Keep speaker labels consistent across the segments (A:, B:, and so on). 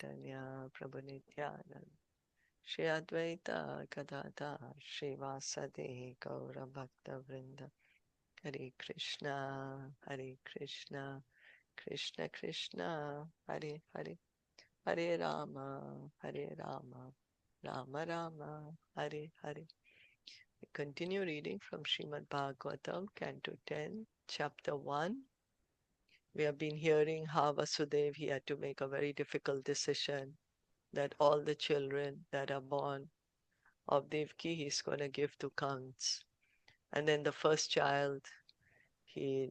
A: Chaitanya Prabhu Nityananda Shri Advaita Gadadhar Srivasadi Gaura Bhakta Vrinda Hare Krishna Hare Krishna Krishna Krishna Hare Hare Hare Rama Hare Rama Rama Rama Hare Hare. We continue reading from Srimad Bhagavatam, Canto 10, Chapter 1. We have been hearing how Vasudeva, he had to make a very difficult decision that all the children that are born of Devaki, he's going to give to Kans. And then the first child, he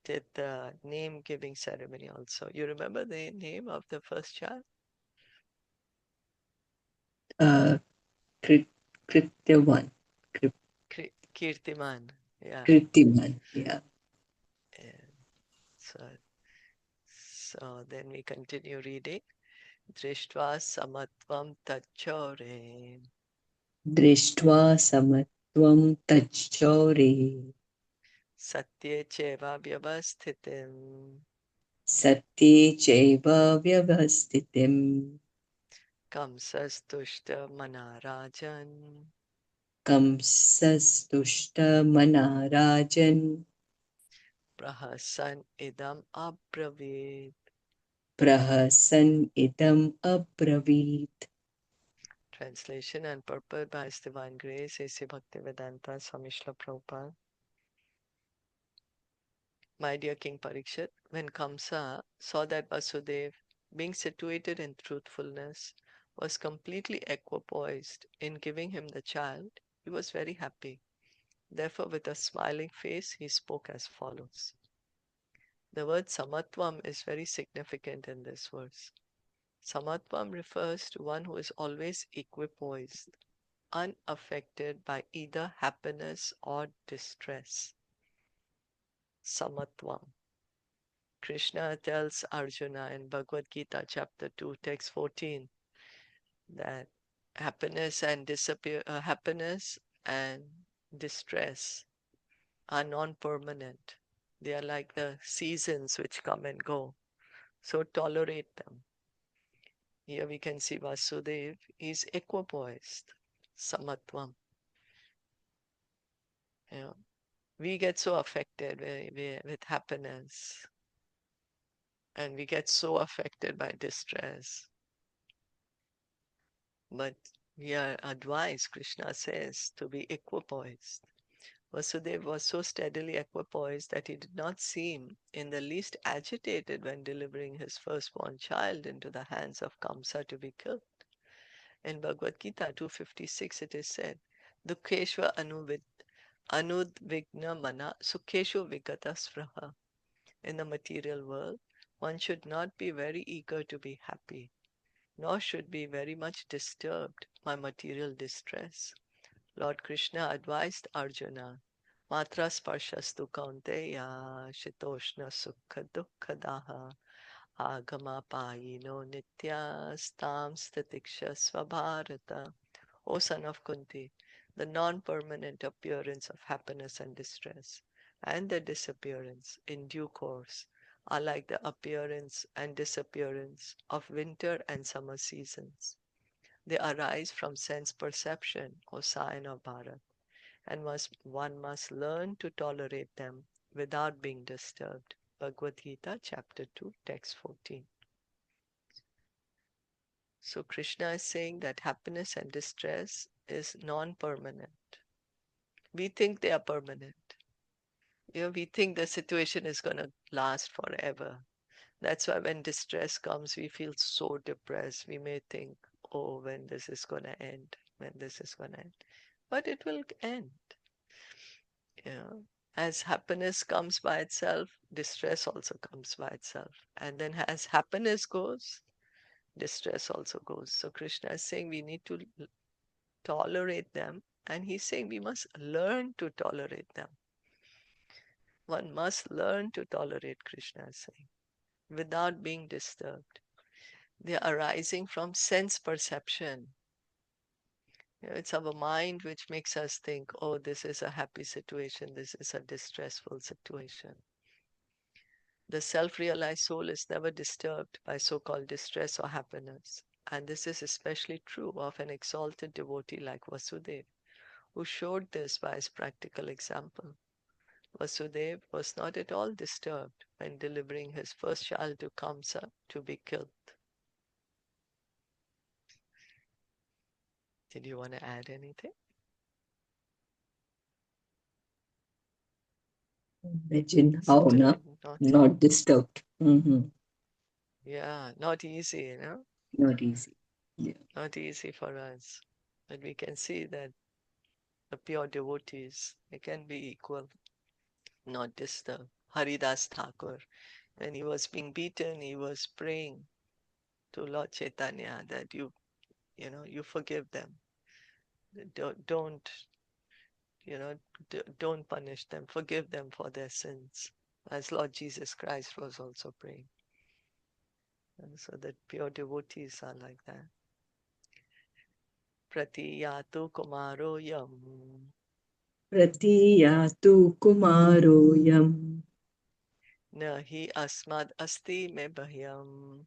A: did the name giving ceremony also. You remember the name of the first child?
B: Krityavan.
A: Kirtiman. Yeah.
B: Kritiman, yeah.
A: And so then we continue reading. Drishtva samatvam tachore.
B: Drishtva samatvam tachore.
A: Satye cheva vyavasthitim.
B: Satye chaiva vyavasthitim.
A: Kamsastushta manarajan.
B: Kamsastushta manarajan.
A: Prahasan idam abravit.
B: Prahasan idam abravit.
A: Translation and purport by His Divine Grace, A.C. Bhaktivedanta Swami Srila Prabhupada. My dear King Parikshit, when Kamsa saw that Vasudev, being situated in truthfulness, was completely equipoised in giving him the child, he was very happy. Therefore, with a smiling face, he spoke as follows. The word samatvam is very significant in this verse. Samatvam refers to one who is always equipoised, unaffected by either happiness or distress. Samatvam. Krishna tells Arjuna in Bhagavad Gita, chapter 2, text 14, that happiness and distress are non-permanent. They are like the seasons which come and go. So tolerate them. Here we can see Vasudev is equipoised, samatvam. You know, we get so affected with happiness, and we get so affected by distress. But we are advised, Krishna says, to be equipoised. Vasudeva was so steadily equipoised that he did not seem in the least agitated when delivering his firstborn child into the hands of Kamsa to be killed. In Bhagavad Gita 256 it is said, Dukkeshva anudvigna mana sukheshu vigata sraha. In the material world, one should not be very eager to be happy, nor should be very much disturbed by material distress. Lord Krishna advised Arjuna, Matra sparshastu kaunteya shitoshna sukha dukkadaha agama payino nitya stam statiksha svabharata. O son of Kunti, the non-permanent appearance of happiness and distress, and their disappearance in due course, are like the appearance and disappearance of winter and summer seasons. They arise from sense perception, O Scion of Bharat, and one must learn to tolerate them without being disturbed. Bhagavad Gita, chapter 2, text 14. So Krishna is saying that happiness and distress is non-permanent. We think they are permanent. We think the situation is going to last forever. That's why when distress comes, we feel so depressed. We may think, oh, when this is going to end, when this is going to end. But it will end. As happiness comes by itself, distress also comes by itself. And then as happiness goes, distress also goes. So Krishna is saying we need to tolerate them, and he's saying we must learn to tolerate them. One must learn to tolerate, Krishna is saying, without being disturbed. They are arising from sense perception. It's our mind which makes us think, oh, this is a happy situation, this is a distressful situation. The self-realized soul is never disturbed by so-called distress or happiness. And this is especially true of an exalted devotee like Vasudeva, who showed this by his practical example. Vasudeva was not at all disturbed when delivering his first child to Kamsa to be killed. Did you want to add anything?
B: Imagine how
A: Certainly not.
B: not disturbed.
A: Yeah, not easy,
B: Not easy. Yeah.
A: not easy for us. But we can see that the pure devotees, they can be equal, not disturbed. Haridas Thakur, when he was being beaten, he was praying to Lord Chaitanya that you forgive them. Don't you know, don't punish them. Forgive them for their sins, as Lord Jesus Christ was also praying. And so that pure devotees are like that. Pratiyatu kumaro yam
B: Pratiyatu kumaroyam
A: nahi asmad asti me bhahyam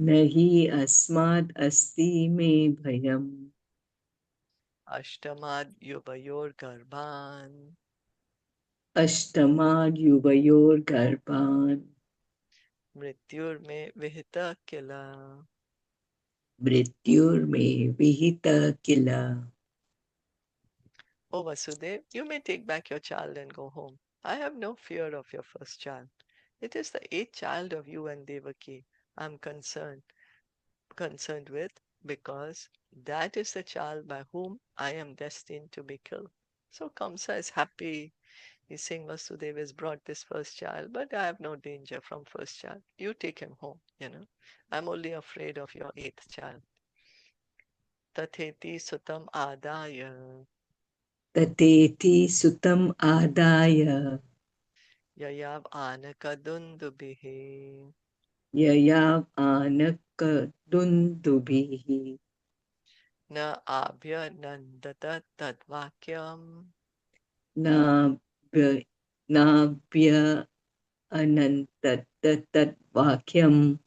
B: nahi asmad asti me bhayam
A: ashtamad yuvayor garbhan
B: ashtamad yuvayor garbhan
A: mrityur me vihita kila.
B: mrityur me vihita kila.
A: O Vasudev, you may take back your child and go home. I have no fear of your first child. It is the eighth child of you and Devaki I am concerned with, because that is the child by whom I am destined to be killed. So Kamsa is happy. He's saying Vasudeva has brought this first child, but I have no danger from first child. You take him home. I'm only afraid of your eighth child. Tatheti sutam adaya
B: Tateti sutam adaya
A: yayav anakadundubihi
B: yayav anakadundubihi
A: na abhya nandata tadvakyam
B: nabhya nabhya anantatat vakyam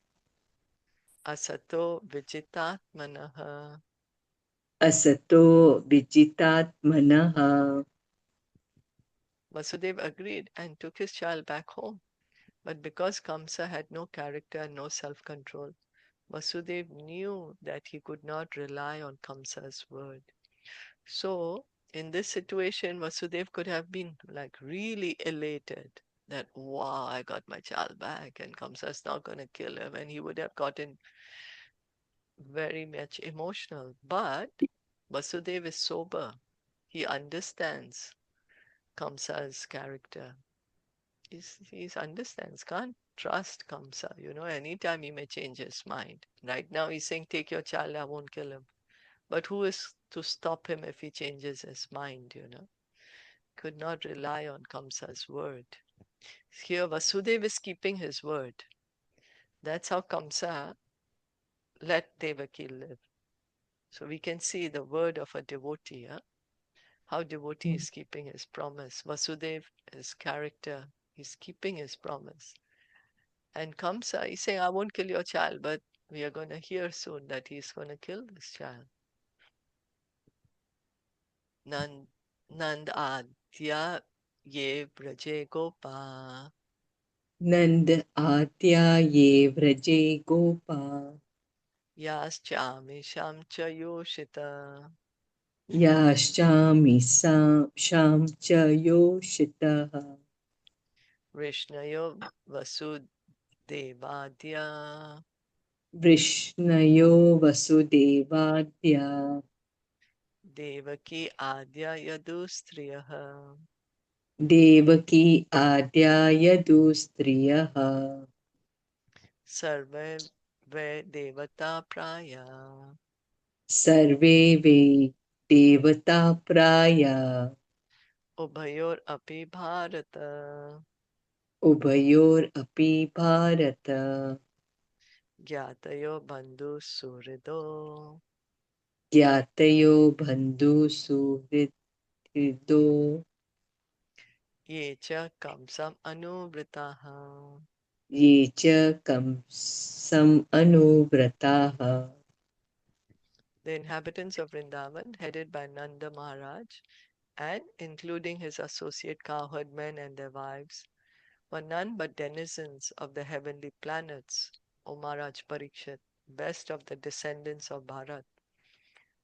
A: asato vijitatmanaha.
B: asato vijitatmanaha.
A: Vasudeva agreed and took his child back home. But because Kamsa had no character and no self-control, Vasudeva knew that he could not rely on Kamsa's word. So, in this situation, Vasudeva could have been like really elated that, wow, I got my child back and Kamsa's not going to kill him. And he would have gotten very much emotional. But Vasudeva is sober. He understands Kamsa's character. He understands, can't trust Kamsa. Anytime he may change his mind. Right now he's saying, take your child, I won't kill him. But who is to stop him if he changes his mind? Could not rely on Kamsa's word. Here Vasudeva is keeping his word. That's how Kamsa let Devaki live. So we can see the word of a devotee, how devotee is keeping his promise. Vasudeva, his character, he's keeping his promise. And Kamsa, he's saying, I won't kill your child, but we are going to hear soon that he's going to kill this child. Nand Adya Ye Braje Gopa
B: Nand atya ye vraje gopa
A: Yaschami Shamcha Yoshita
B: yashchami sham cha yoshitaha
A: Vrishnayo Vasudevadya
B: vrishnayo vasudevadya
A: Devaki Adya Yadustriyaha
B: devaki adya yadustriyaha
A: Sarve Devata Praya
B: sarve ve devata praya
A: Ubhayor Api Bharata
B: ubayor api bharata
A: Gyatayo Bandhu Surido
B: gyatayo bandhu suhrido
A: Yecha Kamsam Anuvritaha.
B: ye cha kamsam anuvrataha.
A: The inhabitants of Vrindavan, headed by Nanda Maharaj and including his associate cowherdmen and their wives, were none but denizens of the heavenly planets, O Maharaj Parikshit, best of the descendants of Bharat.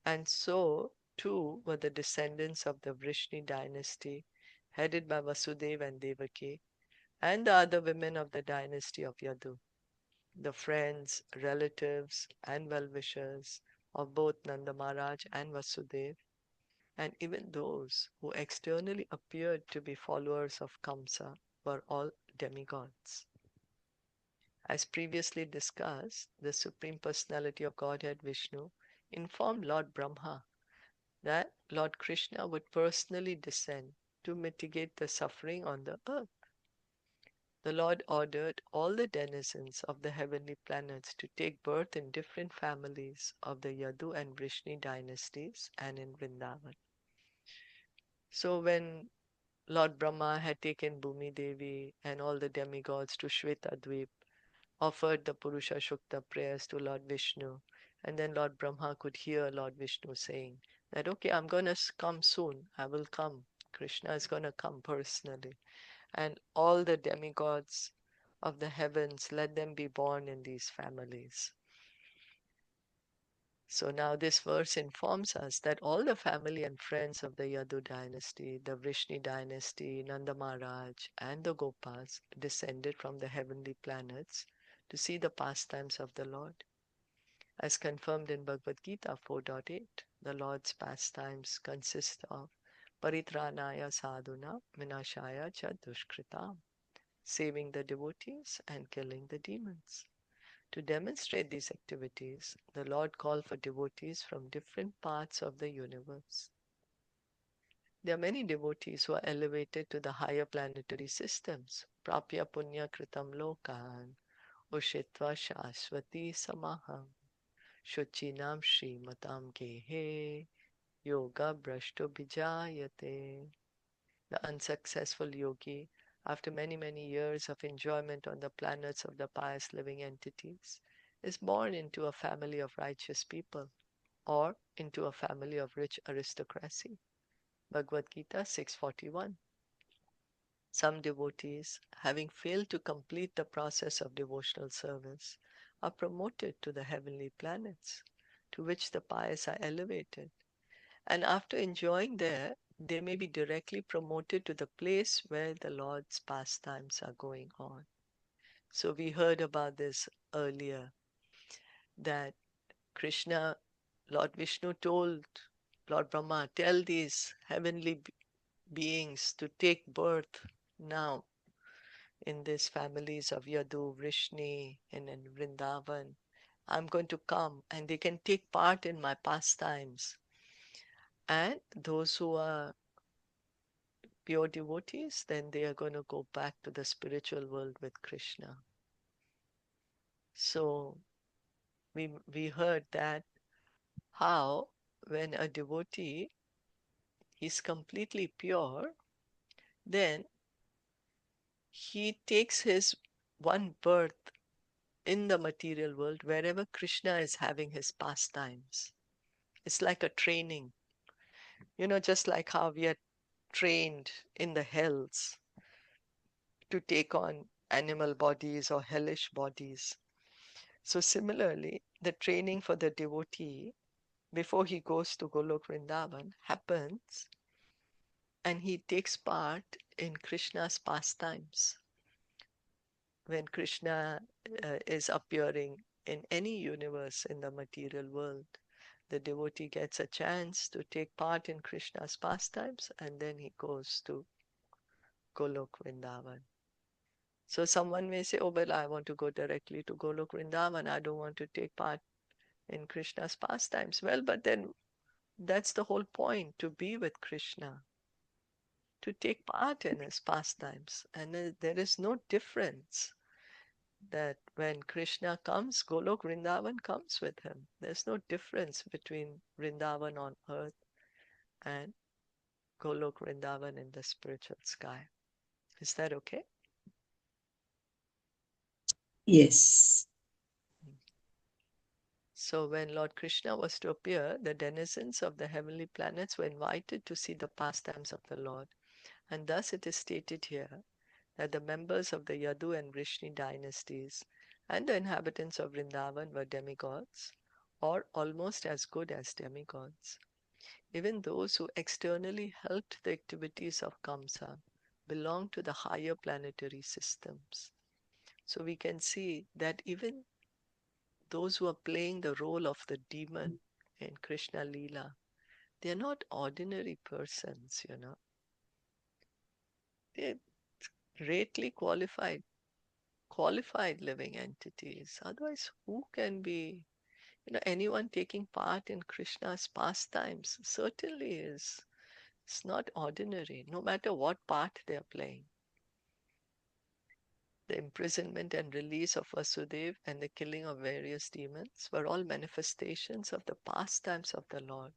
A: And so, too, were the descendants of the Vrishni dynasty, headed by Vasudeva and Devaki, and the other women of the dynasty of Yadu, the friends, relatives, and well-wishers of both Nanda Maharaj and Vasudeva, and even those who externally appeared to be followers of Kamsa were all demigods. As previously discussed, the Supreme Personality of Godhead Vishnu informed Lord Brahma that Lord Krishna would personally descend to mitigate the suffering on the earth. The Lord ordered all the denizens of the heavenly planets to take birth in different families of the Yadu and Vrishni dynasties and in Vrindavan. So when Lord Brahma had taken Bhumi Devi and all the demigods to Shvetadvip, offered the Purusha Shukta prayers to Lord Vishnu, and then Lord Brahma could hear Lord Vishnu saying that, okay, I'm going to come soon. I will come. Krishna is going to come personally. And all the demigods of the heavens, let them be born in these families. So now this verse informs us that all the family and friends of the Yadu dynasty, the Vrishni dynasty, Nanda Maharaj, and the Gopas descended from the heavenly planets to see the pastimes of the Lord. As confirmed in Bhagavad Gita 4.8, the Lord's pastimes consist of Paritranaya sadhuna vinashaya cha dushkritam, saving the devotees and killing the demons. To demonstrate these activities, the Lord called for devotees from different parts of the universe. There are many devotees who are elevated to the higher planetary systems. Prapya punya kritam lokan, ushitva shashvati samaham, shuchinam shrimatam gehe, yoga brashto bijayate. The unsuccessful yogi, after many, many years of enjoyment on the planets of the pious living entities, is born into a family of righteous people or into a family of rich aristocracy. Bhagavad Gita 6.41. Some devotees, having failed to complete the process of devotional service, are promoted to the heavenly planets, to which the pious are elevated. And after enjoying there, they may be directly promoted to the place where the Lord's pastimes are going on. So we heard about this earlier, that Krishna, Lord Vishnu told Lord Brahma, tell these heavenly beings to take birth now in these families of Yadu, Vrishni, and in Vrindavan. I'm going to come and they can take part in my pastimes. And those who are pure devotees, then they are going to go back to the spiritual world with Krishna. So we heard that how when a devotee is completely pure, then he takes his one birth in the material world wherever Krishna is having his pastimes. It's like a training. Just like how we are trained in the hells to take on animal bodies or hellish bodies. So similarly, the training for the devotee before he goes to Golok Vrindavan happens and he takes part in Krishna's pastimes. When Krishna is appearing in any universe in the material world, the devotee gets a chance to take part in Krishna's pastimes and then he goes to Golok Vrindavan. So someone may say, oh, but I want to go directly to Golok Vrindavan. I don't want to take part in Krishna's pastimes. Well, but then that's the whole point, to be with Krishna, to take part in his pastimes. And there is no difference that when Krishna comes, Golok Vrindavan comes with him. There's no difference between Vrindavan on earth and Golok Vrindavan in the spiritual sky. Is that okay?
B: Yes.
A: So when Lord Krishna was to appear, the denizens of the heavenly planets were invited to see the pastimes of the Lord. And thus it is stated here that the members of the Yadu and Vrishni dynasties and the inhabitants of Vrindavan were demigods, or almost as good as demigods. Even those who externally helped the activities of Kamsa belonged to the higher planetary systems. So we can see that even those who are playing the role of the demon in Krishna Leela, they are not ordinary persons, They're greatly qualified living entities. Otherwise, who can be, anyone taking part in Krishna's pastimes certainly is it's not ordinary, no matter what part they are playing. The imprisonment and release of Vasudev and the killing of various demons were all manifestations of the pastimes of the Lord.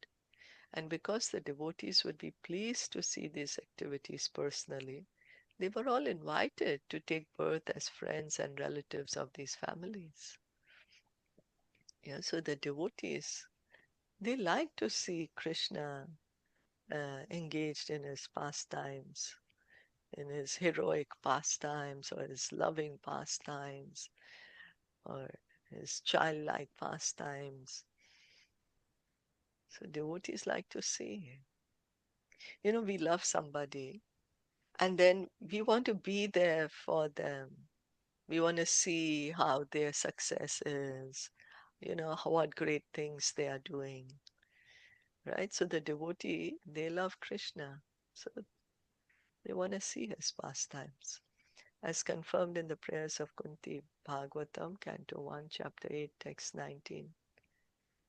A: And because the devotees would be pleased to see these activities personally, they were all invited to take birth as friends and relatives of these families. Yeah, so the devotees, they like to see Krishna engaged in his pastimes, in his heroic pastimes, or his loving pastimes, or his childlike pastimes. So devotees like to see. We love somebody, and then we want to be there for them. We want to see how their success is, what great things they are doing, right? So the devotee, they love Krishna. So they want to see his pastimes. As confirmed in the prayers of Kunti, Bhagavatam, Canto 1, Chapter 8, Text 19.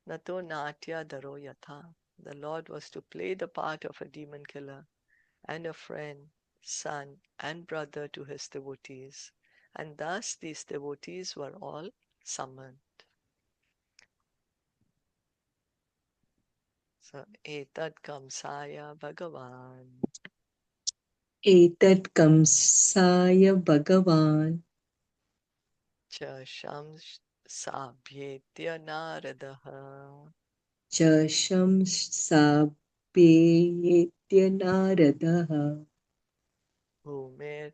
A: Nato natya daro yatha. The Lord was to play the part of a demon killer and a friend, son, and brother to his devotees. And thus these devotees were all summoned. So, etad kamsaya Bhagavan.
B: Etat kamsaya Bhagavan
A: Cha shams sabhyetya naradaha.
B: cha shamsabhyetya naradaha
A: Bhumir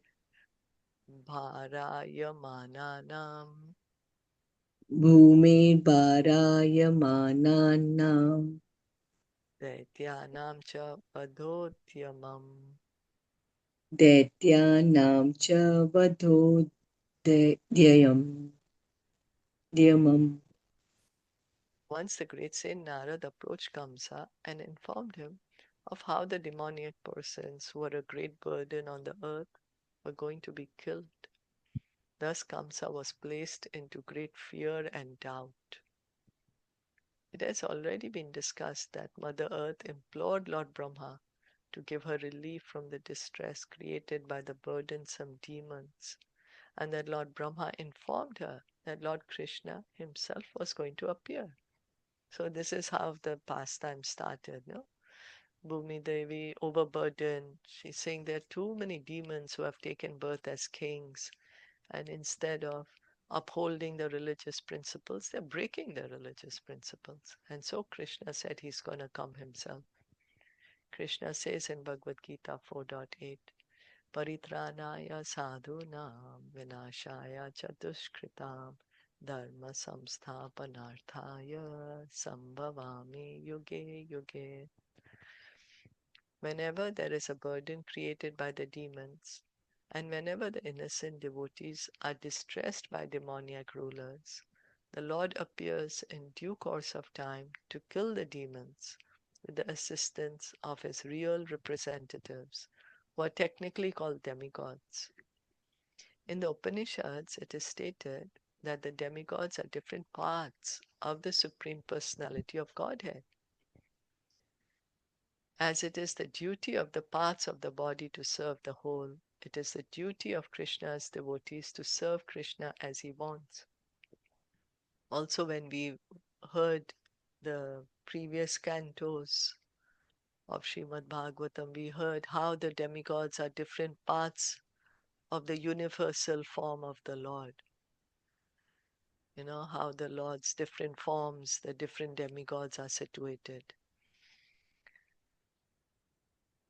A: bharayamananam.
B: bhume bharayamananam
A: Daityanam cha vadhotyamam.
B: daityanam cha vadodhyayam dhyamam.
A: Once the great saint Narad approached Kamsa and informed him of how the demoniac persons who were a great burden on the earth were going to be killed. Thus Kamsa was placed into great fear and doubt. It has already been discussed that Mother Earth implored Lord Brahma to give her relief from the distress created by the burdensome demons, and that Lord Brahma informed her that Lord Krishna himself was going to appear. So this is how the pastime started, no? Bhumi Devi, overburdened, she's saying there are too many demons who have taken birth as kings, and instead of upholding the religious principles, they're breaking the religious principles. And so Krishna said he's going to come himself. Krishna says in Bhagavad Gita 4.8, Paritranaya sadhunam vinashaya chadushkritam dharma samsthapanarthaya sambhavami yuge yuge. Whenever there is a burden created by the demons, and whenever the innocent devotees are distressed by demoniac rulers, the Lord appears in due course of time to kill the demons with the assistance of his real representatives, who are technically called demigods. In the Upanishads, it is stated that the demigods are different parts of the Supreme Personality of Godhead. As it is the duty of the parts of the body to serve the whole, it is the duty of Krishna's devotees to serve Krishna as he wants. Also, when we heard the previous cantos of Srimad Bhagavatam, we heard how the demigods are different parts of the universal form of the Lord. You know how the Lord's different forms, the different demigods are situated.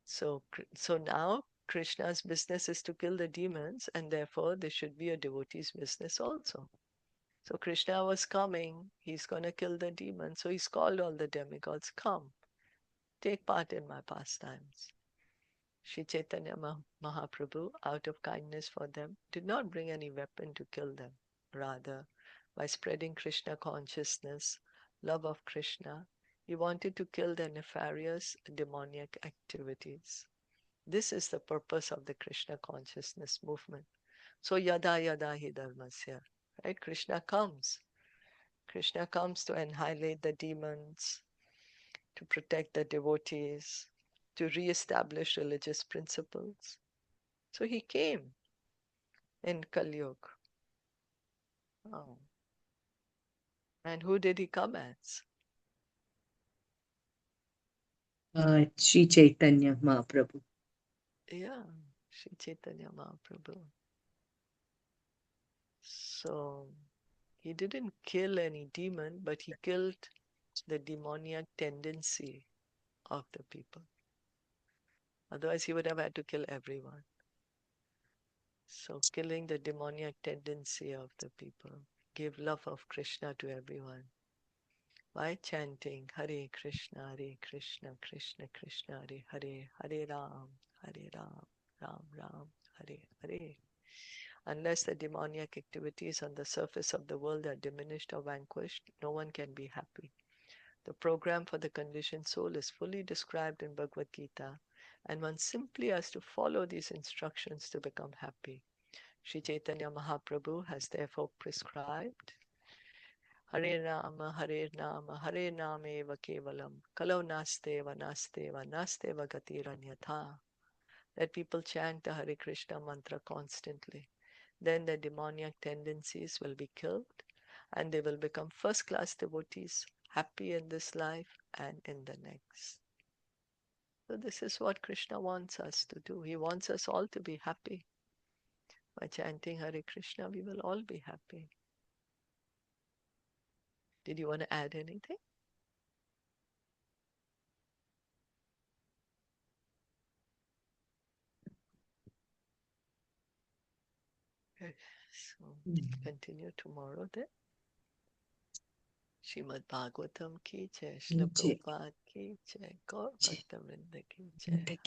A: So now Krishna's business is to kill the demons, and therefore there should be a devotee's business also. So Krishna was coming, he's going to kill the demons. So he's called all the demigods, come, take part in my pastimes. Sri Chaitanya Mahaprabhu, out of kindness for them, did not bring any weapon to kill them. Rather, by spreading Krishna consciousness, love of Krishna, he wanted to kill their nefarious demoniac activities. This is the purpose of the Krishna consciousness movement. So yada yada hi dharmasya, right? Krishna comes to annihilate the demons, to protect the devotees, to re-establish religious principles. So he came in Kali Yuga. Oh. And who did he come as?
B: Sri Chaitanya Mahaprabhu.
A: Yeah, Sri Chaitanya Mahaprabhu. So he didn't kill any demon, but he killed the demoniac tendency of the people. Otherwise, he would have had to kill everyone. So killing the demoniac tendency of the people. Give love of Krishna to everyone. By chanting Hare Krishna, Krishna Krishna, Hare Hare, Hare Ram, Ram Ram, Hare Hare. Unless the demoniac activities on the surface of the world are diminished or vanquished, no one can be happy. The program for the conditioned soul is fully described in Bhagavad Gita, and one simply has to follow these instructions to become happy. Sri Chaitanya Mahaprabhu has therefore prescribed Hare Rama, Hare Nameva Kevalam, Kalau Nasteva, Nasteva, Nasteva Gatiranyatha. Let people chant the Hare Krishna mantra constantly. Then the demoniac tendencies will be killed and they will become first-class devotees, happy in this life and in the next. So this is what Krishna wants us to do. He wants us all to be happy. By chanting Hare Krishna, we will all be happy. Did you want to add anything? Okay, so continue tomorrow then. Srimad Bhagavatam ki jai, Srila
B: Jai.
A: Prabhupada ki jai, Gaur
B: Jai.
A: Bhakta Vrinda ki jai. Hare